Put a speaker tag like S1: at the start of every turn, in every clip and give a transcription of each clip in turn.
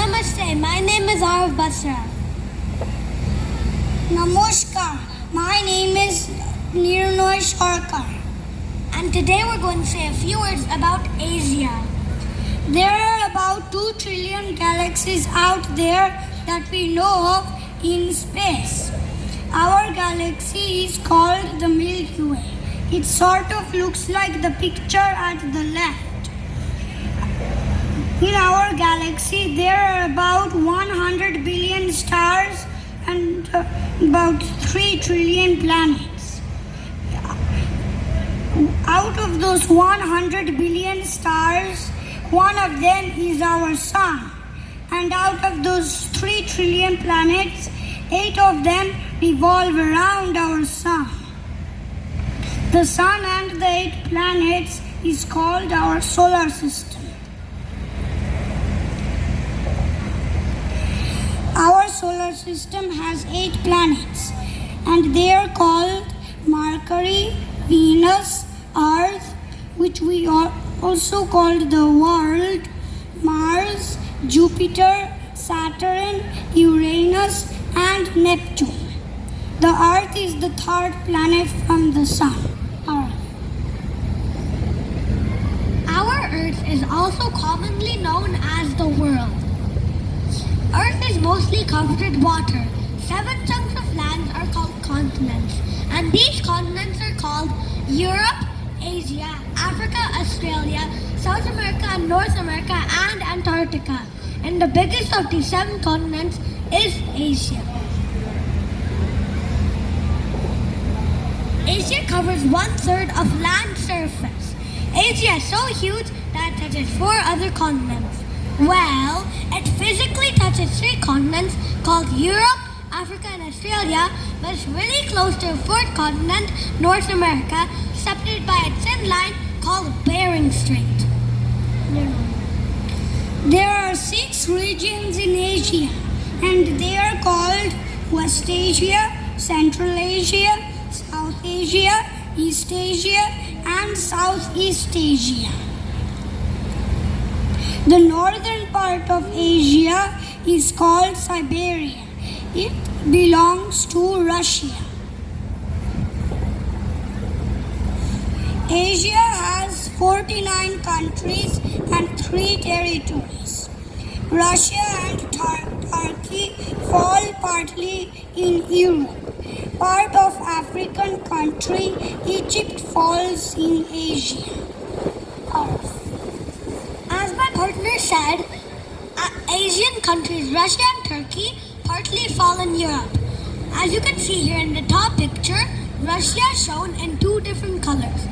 S1: Namaste, my name is Aarav Basra.
S2: Namaskar, my name is Nirnoy Aarav.
S1: And today we're going to say a few words about Asia.
S2: There are about 2 trillion galaxies out there that we know of in space. Our galaxy is called the Milky Way. It sort of looks like the picture at the left. In our galaxy, there are about 100 billion stars and about 3 trillion planets. Out of those 100 billion stars, one of them is our sun. And out of those 3 trillion planets, 8 of them revolve around our sun. The sun and the 8 planets is called our solar system. Our solar system has 8 planets, and they are called Mercury, Venus, Earth, which we also called the world, Mars, Jupiter, Saturn, Uranus, and Neptune. The Earth is the 3rd planet from the Sun.
S1: Our Earth is also commonly known as the world. Earth is mostly covered with water. 7 chunks of land are called continents, and these continents are called Europe, Asia, Africa, Australia, South America, North America, and Antarctica. And the biggest of these 7 continents is Asia. Asia covers 1/3 of land surface. Asia is so huge that it touches 4 other continents. Well, it physically touches 3 continents called Europe, Africa, and Australia, but it's really close to a 4th continent, North America, separated by a thin line called Bering Strait.
S2: There are 6 regions in Asia, and they are called West Asia, Central Asia, South Asia, East Asia, and Southeast Asia. The northern part of Asia is called Siberia. It belongs to Russia. Asia has 49 countries and 3 territories. Russia and Turkey fall partly in Europe. Part of African country, Egypt falls in Asia.
S1: As my partner said, Asian countries, Russia and Turkey, partly fall in Europe. As you can see here in the top picture, Russia is shown in 2 different colors.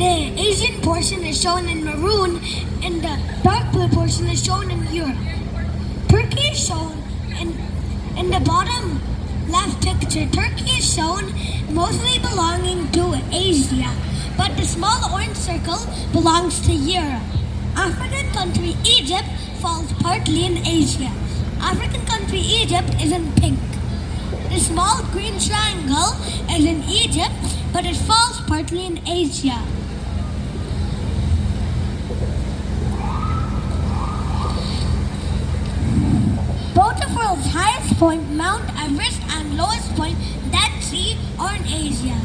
S1: The Asian portion is shown in maroon, and the dark blue portion is shown in Europe. Turkey is shown in the bottom left picture. Turkey is shown mostly belonging to Asia, but the small orange circle belongs to Europe. African country Egypt falls partly in Asia. African country Egypt is in pink. The small green triangle is in Egypt, but it falls partly in Asia. Both the world's highest point, Mount Everest, and lowest point, Dead Sea, are in Asia.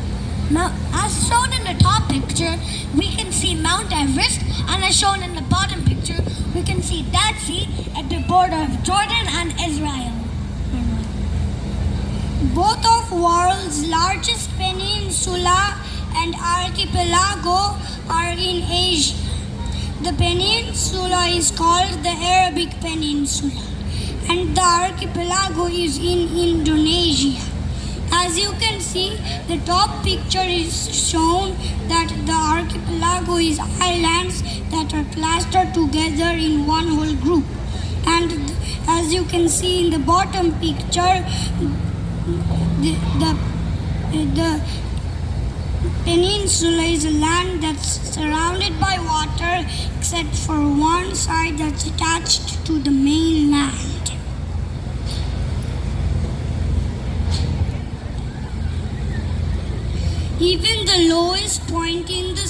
S1: Now, as shown in the top picture, we can see Mount Everest, and as shown in the bottom picture, we can see Dead Sea at the border of Jordan and Israel.
S2: Both of world's largest peninsula and archipelago are in Asia. The peninsula is called the Arabic Peninsula, and the archipelago is in Indonesia. As you can see, the top picture is shown that the archipelago is islands that are clustered together in one whole group. And as you can see in the bottom picture, the peninsula is a land that's surrounded by water except for one side that's attached to the mainland. Even the lowest point in the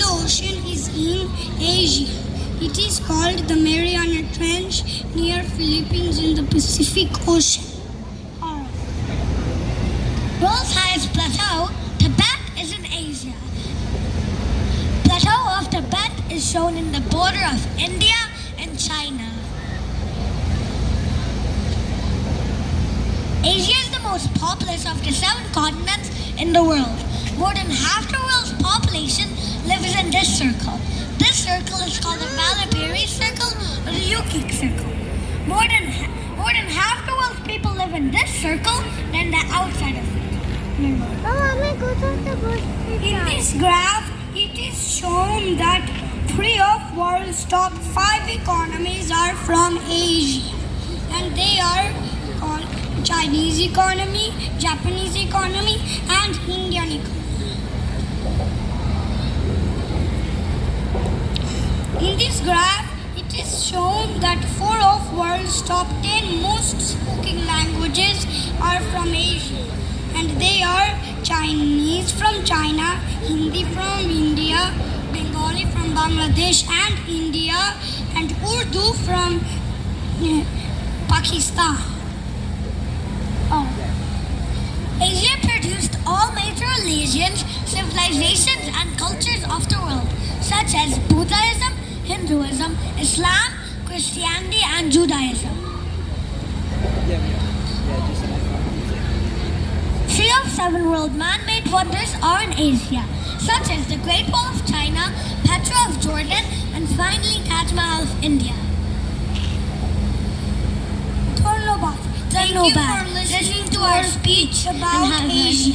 S2: ocean is in Asia. It is called the Mariana Trench near Philippines in the Pacific Ocean.
S1: World's highest plateau, Tibet, is in Asia. Plateau of Tibet is shown in the border of India and China. Asia is the most populous of the 7 continents in the world. More than half the world's population lives in this circle. This circle is called the Malapiri Circle or the Yukik Circle. More than half the world's people live in this circle than the outside of it.
S2: In this graph, it is shown that 3 of world's top 5 economies are from Asia, and they are called Chinese economy, Japanese economy, and Indian economy. In this graph, it is shown that 4 of world's top 10 most spoken languages are from Asia, and they are Chinese from China, Hindi from India, Bengali from Bangladesh and India, and Urdu from Pakistan.
S1: Asia produced all major religions, civilizations, and cultures of the world, such as Buddhism, Hinduism, Islam, Christianity, and Judaism. 3 of 7 world man-made wonders are in Asia, such as the Great Wall of China, Petra of Jordan, and finally Taj Mahal of India.
S2: Thank you for listening to our speech about Asia.